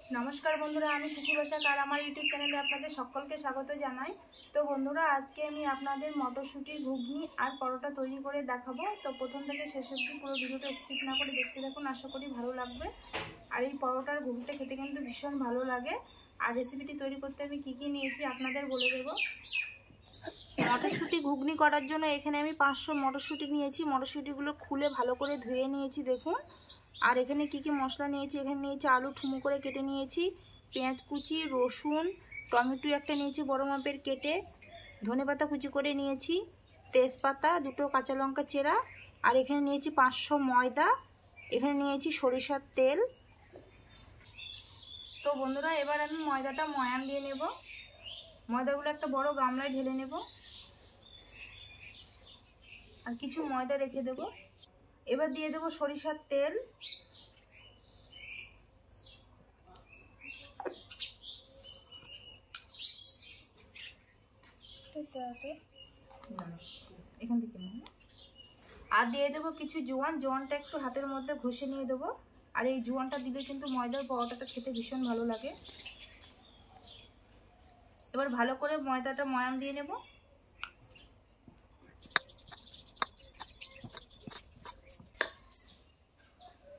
नमस्कार बंधुरा आमी सुखी बसाक और आमार यूट्यूब चैनेले आपनादेर सकलके स्वागत जानाई। तो बंधुरा आज के आमी आपनादेर मटरशुटी घुगनी और परोटा तैरी करे देखाबो। तो प्रथम थेके शेष अब्दि पुरो भिडियोटा स्किप ना करे देखते थाकुन, आशा करी भालो लागबे। और ये परोटार घुगनिटा खेते किन्तु भीषण भालो लागे। और रेसिपिटी तैरी करते आमी कि नियेछि आपनादेर बोले देबो। मटरशुटी घुगनी करार जोन्नो एखाने आमी 500 मटरशुटी नियेछि। मटरशुटिगुलो खुले भालो करे धुए नियेछि देखुन। और एखाने की मशला नियेछि, एखाने नियेछि आलू ठुमो करे केटे नियेछि, पेঁয়াজ कुचि, रसुन, टमेटो एकटा नियेछि बड़ मापेर केटे, धनेपाता कुचि करे नियेछि, तेजपाता, दुटो काँचा लंका चेरा और एखाने नियेछि 500 मयदा, एखाने नियेछि सरिषार तेल। तो बंधुरा एबार आमि मयदाटा मयान दिये नेब। मयदागुलो एकटा बड़ गामलाय ढेले नेब और किछु मयदा रेखे देब। एबार दिए देव सरिषार तेल, और दिए देव किछु जोआन। जोआनटा एकटु हाथेर मध्य घषे निये देव। और ये जोआनटा दिले किन्तु मयदार परोटाटा खेते भीषण भालो लागे। एबार भालो करे मयदाटा मयान दिये नेब।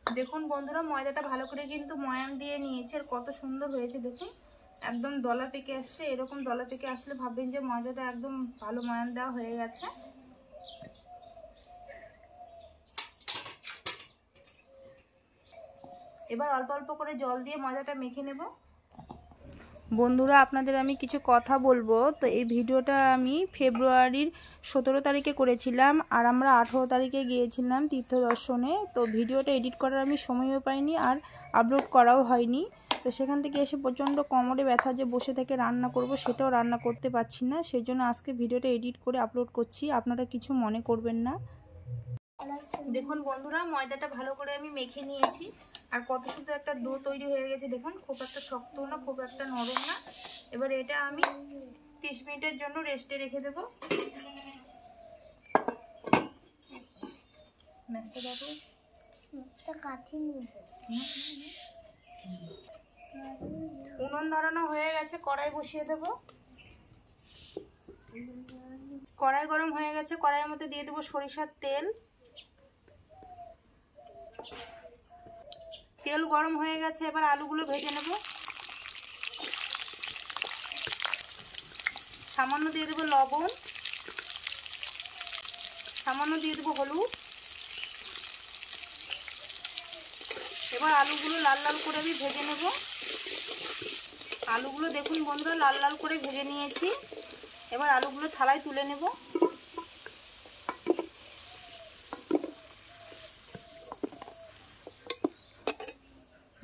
देखुन बंधुरा मयदाटा भालो करे किन्तु मयान दिए नियेछि और कत सुंदर हयेছে देखुन, एकदम दला पेके आसছে। एरकम दला पेके आसले भाबবেন যে ময়দাটা একদম ভালো ময়ান দেওয়া হয়ে গেছে। এবার অল্প অল্প করে জল দিয়ে ময়দাটা মেখে নেব। বন্ধুরা আপনাদের আমি কিছু কথা বলবো। তো এই ভিডিওটা আমি ফেব্রুয়ারির 17 তারিখে করেছিলাম আর আমরা 18 তারিখে গিয়েছিলাম তীর্থ দর্শনে। তো ভিডিওটা এডিট করার আমি সময়ও পাইনি আর আপলোড করাও হয়নি। তো সেখান থেকে এসে প্রচণ্ড কোমরে ব্যথা, যে বসে থেকে রান্না করব সেটাও রান্না করতে পারছি না। সেই জন্য আজকে ভিডিওটা এডিট করে আপলোড করছি, আপনারা কিছু মনে করবেন না। দেখুন বন্ধুরা ময়দাটা ভালো করে আমি মেখে নিয়েছি আর কত সুন্দর একটা ডো তৈরি হয়ে গেছে দেখুন। খুব একটা শক্ত না, খুব একটা নরম না। এবার এটা আমি 30 মিনিটের জন্য রেস্টে রেখে দেব। উনুন ধরানো হয়ে গেছে, কড়াই বসিয়ে দেব। কড়াই গরম হয়ে গেছে, কড়াইয়ের মধ্যে দিয়ে দেব সরিষার তেল। তেল গরম হয়ে গেছে, এবার আলুগুলো ভেজে নেব। সামান্য দিয়ে দেব লবণ, সামান্য দিয়ে দেব হলুদ। এবার আলুগুলো লাল লাল করে আমি ভেজে নেব। আলুগুলো দেখুন বন্ধুরা লাল লাল করে ভেজে নিয়েছি। এবার আলুগুলো থালায় তুলে নেব।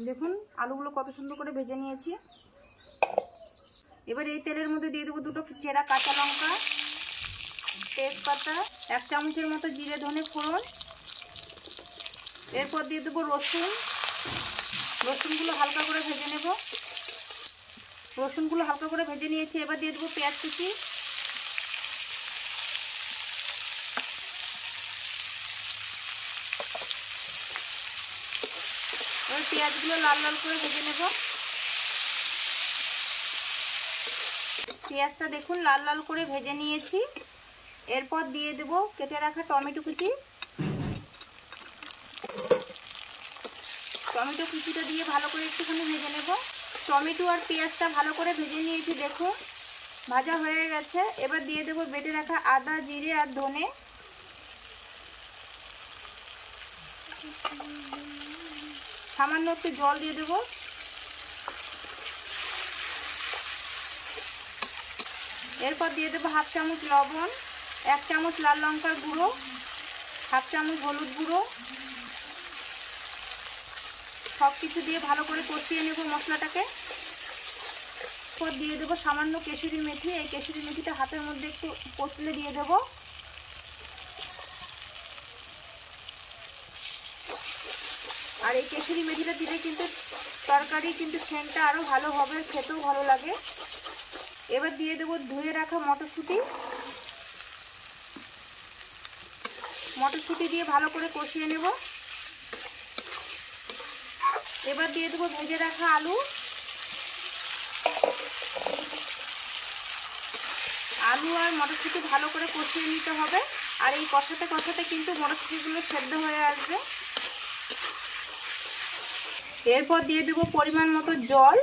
দেখুন আলুগুলো কত সুন্দর করে ভেজে নিয়েছি। এবার এই তেলের মধ্যে দিয়ে দেবো দুটো চেরা কাঁচা লঙ্কা, তেজপাতা, 1 চামচের মতো জিরে ধনে ফোড়ন। এরপর দিয়ে দেবো রসুন। রসুনগুলো হালকা করে ভেজে নেব। রসুনগুলো হালকা করে ভেজে নিয়েছি। এবার দিয়ে দেবো পেঁয়াজ কুচি। এবার পেঁয়াজগুলো লাল লাল করে ভেজে নেব। পেঁয়াজটা দেখুন লাল লাল করে ভেজে নিয়েছি। এরপর দিয়ে দেব কেটে রাখা টমেটো কুচি। টমেটো কুচিটা দিয়ে ভালো করে একটুখানি ভেজে নেব। টমেটো আর পেঁয়াজটা ভালো করে ভেজে নিয়েছি দেখুন, ভাজা হয়ে গেছে। এবার দিয়ে দেব বেটে রাখা আদা, জিরে আর ধনে। সামান্য একটু জল দিয়ে দেব। এরপর দিয়ে দেবো 1/2 চামচ লবণ, 1 চামচ লাল লঙ্কার গুঁড়ো, 1/2 চামচ হলুদ গুঁড়ো। সব কিছু দিয়ে ভালো করে কষিয়ে নেব মশলাটাকে। এরপর দিয়ে দেবো সামান্য কেশরি মেথি। এই কেশরি মেথিটা হাতের মধ্যে একটু কচলে দিয়ে দেব। আর এই কেশরি মেথিটা দিলে কিন্তু তরকারি কিন্তু সেন্টটা আরও ভালো হবে, খেতেও ভালো লাগে। এবার দিয়ে দেবো ধুয়ে রাখা মটরশুঁটি। মটরশুঁটি দিয়ে ভালো করে কষিয়ে নেব। এবার দিয়ে দেবো ভেজে রাখা আলু। আলু আর মটরশুঁটি ভালো করে কষিয়ে নিতে হবে। আর এই কষাতে কষাতে কিন্তু মটরশুঁটিগুলো সেদ্ধ হয়ে আসবে। এরপর দিয়ে দেব পরিমাণ মতো জল।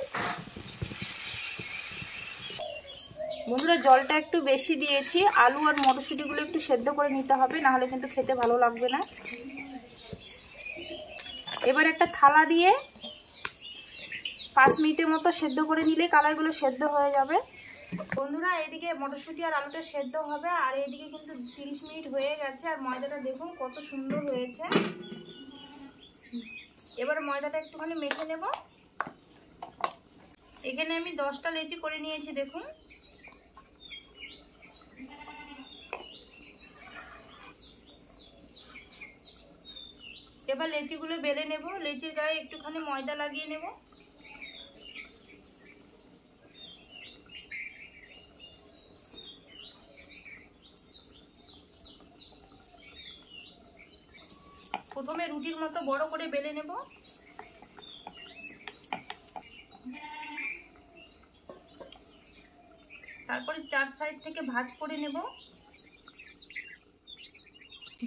বন্ধুরা জলটা একটু বেশি দিয়েছি, আলু আর মটরশুঁটিগুলো একটু সেদ্ধ করে নিতে হবে, নাহলে কিন্তু খেতে ভালো লাগবে না। এবার একটা থালা দিয়ে 5 মিনিটের মতো সেদ্ধ করে নিলে কালারগুলো সেদ্ধ হয়ে যাবে। বন্ধুরা এদিকে মটরশুঁটি আর আলুটা সেদ্ধ হবে, আর এইদিকে কিন্তু 30 মিনিট হয়ে গেছে। আর ময়দাটা দেখুন কত সুন্দর হয়েছে। এবার ময়দাটা একটুখানি মেখে নেব। এখানে আমি 10টা লেচি করে নিয়েছি দেখুন। এবার লেচিগুলো বেলে নেব। লেচির গায়ে একটুখানি ময়দা লাগিয়ে নেব। প্রথমে রুটির মতো বড় করে বেলে নেব। তারপরে 4 সাইড থেকে ভাঁজ করে নেব।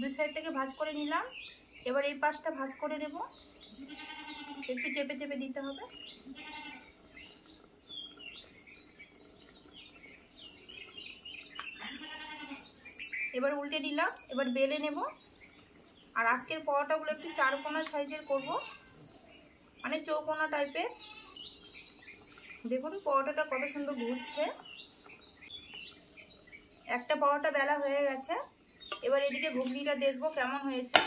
2 সাইড থেকে ভাঁজ করে নিলাম। এবার এই পাশটা ভাঁজ করে নেব। একটু চেপে চেপে দিতে হবে। এবার উল্টে দিলাম। এবার বেলে নেব। আর আজকের পরোটাগুলো একটু 4 কোনা সাইজের করব, মানে চৌকোনা টাইপের। দেখুন পরোটাটা কত সুন্দর ঘুরছে। একটা পরোটা বেলা হয়ে গেছে। এবার এদিকে ঘুগনিটা দেখবো কেমন হয়েছে।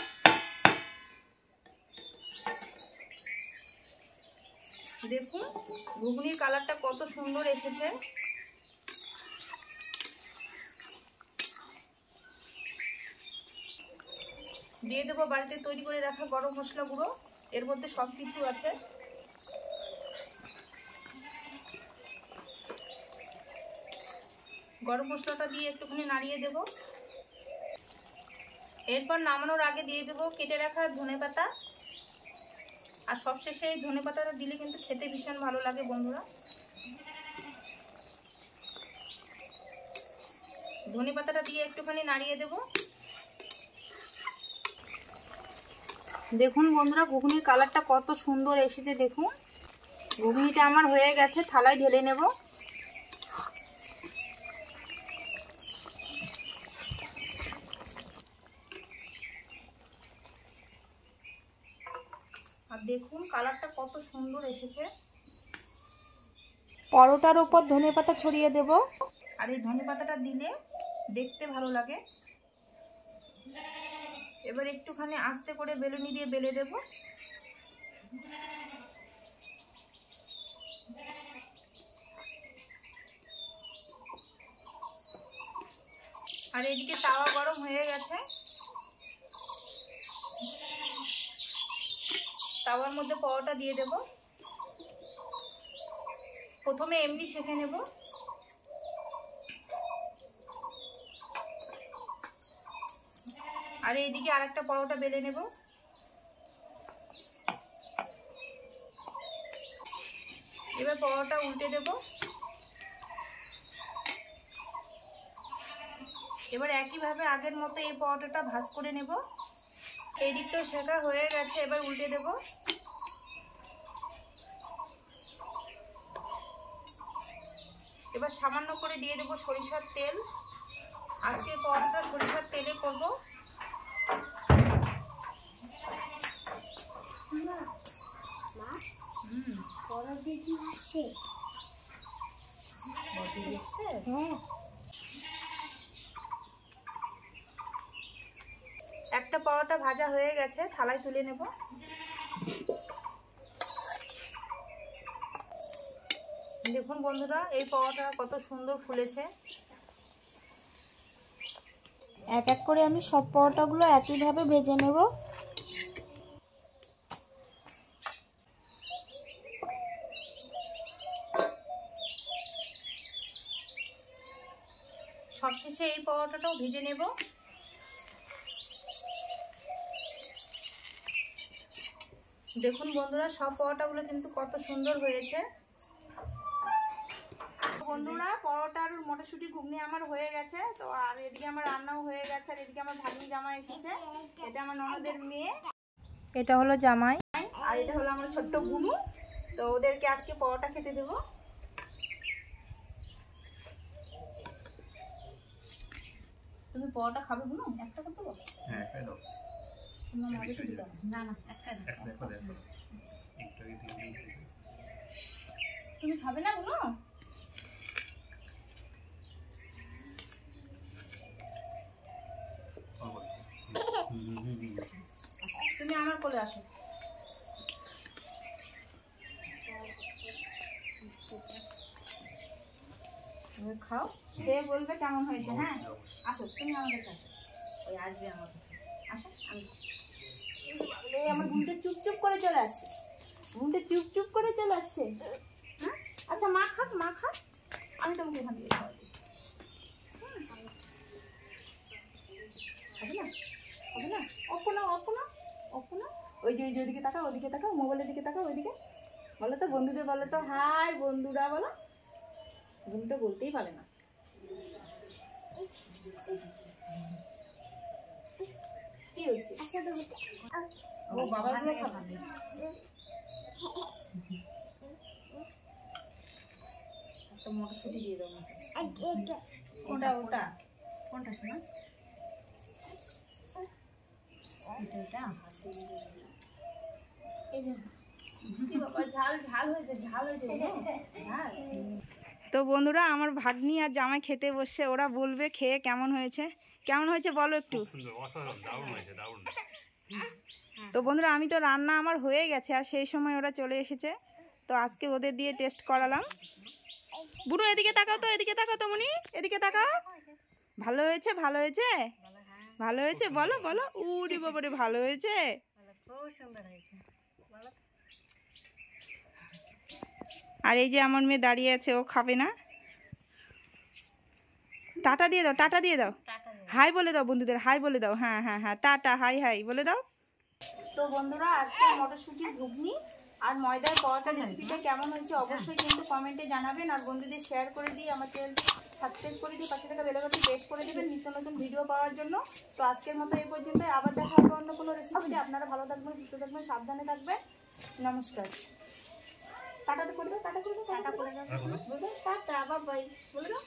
দেখুন ঘুগনির কালারটা কত সুন্দর এসেছে। দিয়ে দেবো বাড়িতে তৈরি করে রাখা গরম মশলা গুঁড়ো। এর মধ্যে সব কিছু আছে। গরম মশলাটা দিয়ে একটুখানি নাড়িয়ে দেব। এরপর নামানোর আগে দিয়ে দেবো কেটে রাখা ধনেপাতা। আর সবশেষে এই ধনেপাতাটা দিলে কিন্তু খেতে ভীষণ ভালো লাগে বন্ধুরা। ধনেপাতাটা দিয়ে একটুখানি নাড়িয়ে দেব। দেখুন বন্ধুরা ঘুগনির কালারটা কত সুন্দর এসেছে। দেখুন ঘুগনিটা আমার হয়ে গেছে, থালায় ঢেলে নেব। আর দেখুন কালারটা কত সুন্দর এসেছে। পরোটার উপর ধনেপাতা ছড়িয়ে দেব। আর এই ধনেপাতাটা দিলে দেখতে ভালো লাগে। এবার একটুখানি আস্তে করে বেলুনি দিয়ে বেলে দেব। আর এদিকে তাওয়া গরম হয়ে গেছে। তাওয়ার মধ্যে পরোটা দিয়ে দেব। প্রথমে এমনি সেঁকে নেব। আর এইদিকে আরেকটা পরোটা বেলে নেব। এবার পরোটা উল্টে দেব। এবার একইভাবে আগের মতো এই পরোটাটা ভাঁজ করে নেব। এই দিকটাও সেঁকা হয়ে গেছে। এবার উল্টে দেব। এবার সামান্য করে দিয়ে দেব সরিষার তেল। আজকে পরোটা সরিষার তেলে করব। একটা পরোটা ভাজা হয়ে গেছে, থালায় তুলে নেব। দেখুন বন্ধুরা এই পরোটা কত সুন্দর ফুলেছে। এক এক করে আমি সব পরোটাগুলো একইভাবে ভেজে নেব। সবশেষে এই পরোটাটাও ভেজে নেব। দেখুন বন্ধুরা সব পরোটাগুলো কিন্তু কত সুন্দর হয়েছে। বন্ধুরা পরোটা আর মটরশুঁটি ঘুগনি আমার হয়ে গেছে। তো আর এদিকে আমার রান্নাও হয়ে গেছে। আর এদিকে আমার ভাগ্নি জামাই এসেছে, এটা আমার ননদের মেয়ে, এটা হলো জামাই, আর এটা হলো আমার ছোট্ট বুনু। তো ওদেরকে আজকে পরোটা খেতে দেবো। তুমি পরোটা খাবে বুনু? একটা করতে বলো। হ্যাঁ একটা দাও। না না একটা দাও। তুমি খাবে না বুনু? তুমি আমার কোলে আসো। খাও, সে বলবে কেমন হয়েছে। হ্যাঁ আসো, তুমি আমার কাছে আসো। ওই আসবে আমার কাছে, আসো। আমার ঘুমটা চুপচুপ করে চলে আসছে, ঘুমটা চুপচুপ করে চলে আসছে। হ্যাঁ আচ্ছা মা খাক, মা খাক, আমি তোমাকে এখান থেকে খাওয়াই দিই। হবে না, হবে না, অপনা অপনা অপনা। ওই যে ওইদিকে তাকাও, ওদিকে তাকাও, মোবাইলের দিকে তাকাও, ওইদিকে বলো তো বন্ধুদের, বলো তো হাই বন্ধুরা বলো। ঘুমটা বলতেই পারে না। কি হচ্ছে? ও বাবার গুলো খাবে। একটা মটরশুঁটি দিয়ে দাও। ওটা ওটা কোনটা শোনা? এটা এই যে বাবা ঝাল ঝাল হয়েছে, ঝাল হয়েছে, ঝাল। তো বন্ধুরা আমার ভাগ্নি আর জামাই খেতে বসছে, ওরা বলবে খেয়ে কেমন হয়েছে। কেমন হয়েছে বলো একটু। তো বন্ধুরা আমি তো রান্না আমার হয়ে গেছে, আর সেই সময় ওরা চলে এসেছে। তো আজকে ওদের দিয়ে টেস্ট করালাম। বুনু এদিকে তাকাও তো, এদিকে তাকাও তো মনি, এদিকে তাকাও। ভালো হয়েছে, ভালো হয়েছে, ভালো হয়েছে বলো বলো। উড়ি বাবারে ভালো হয়েছে, খুব সুন্দর হয়েছে। আর এই যে আমার মেয়ে দাঁড়িয়ে আছে, ও খাবে না। টাটা দিয়ে দাও, টাটা দিয়ে দাও, হাই বলে দাও বন্ধুদের, হাই বলে দাও। হ্যাঁ হ্যাঁ হ্যাঁ টাটা, হাই হাই বলে দাও। তো বন্ধুরা আজকে মটরশুঁটির ঘুগনি আর ময়দার পরোটা রেসিপিটা কেমন হয়েছে অবশ্যই কিন্তু কমেন্টে জানাবেন। আর বন্ধুদের শেয়ার করে দিয়ে আমার চ্যানেল সাবস্ক্রাইব করে দিয়ে পাশে থাকা বেল আইকনটি প্রেস করে দেবেন নিত্য নতুন ভিডিও পাওয়ার জন্য। তো আজকের মতো এই পর্যন্ত, আবার দেখা হবে অন্য কোনো রেসিপিতে। আপনারা ভালো থাকবেন, সুস্থ থাকবেন, সাবধানে থাকবেন। নমস্কার। টাটা করে দাও, টাটা করে দাও, টাটা করে দাও, টাটা বাই বলে দাও।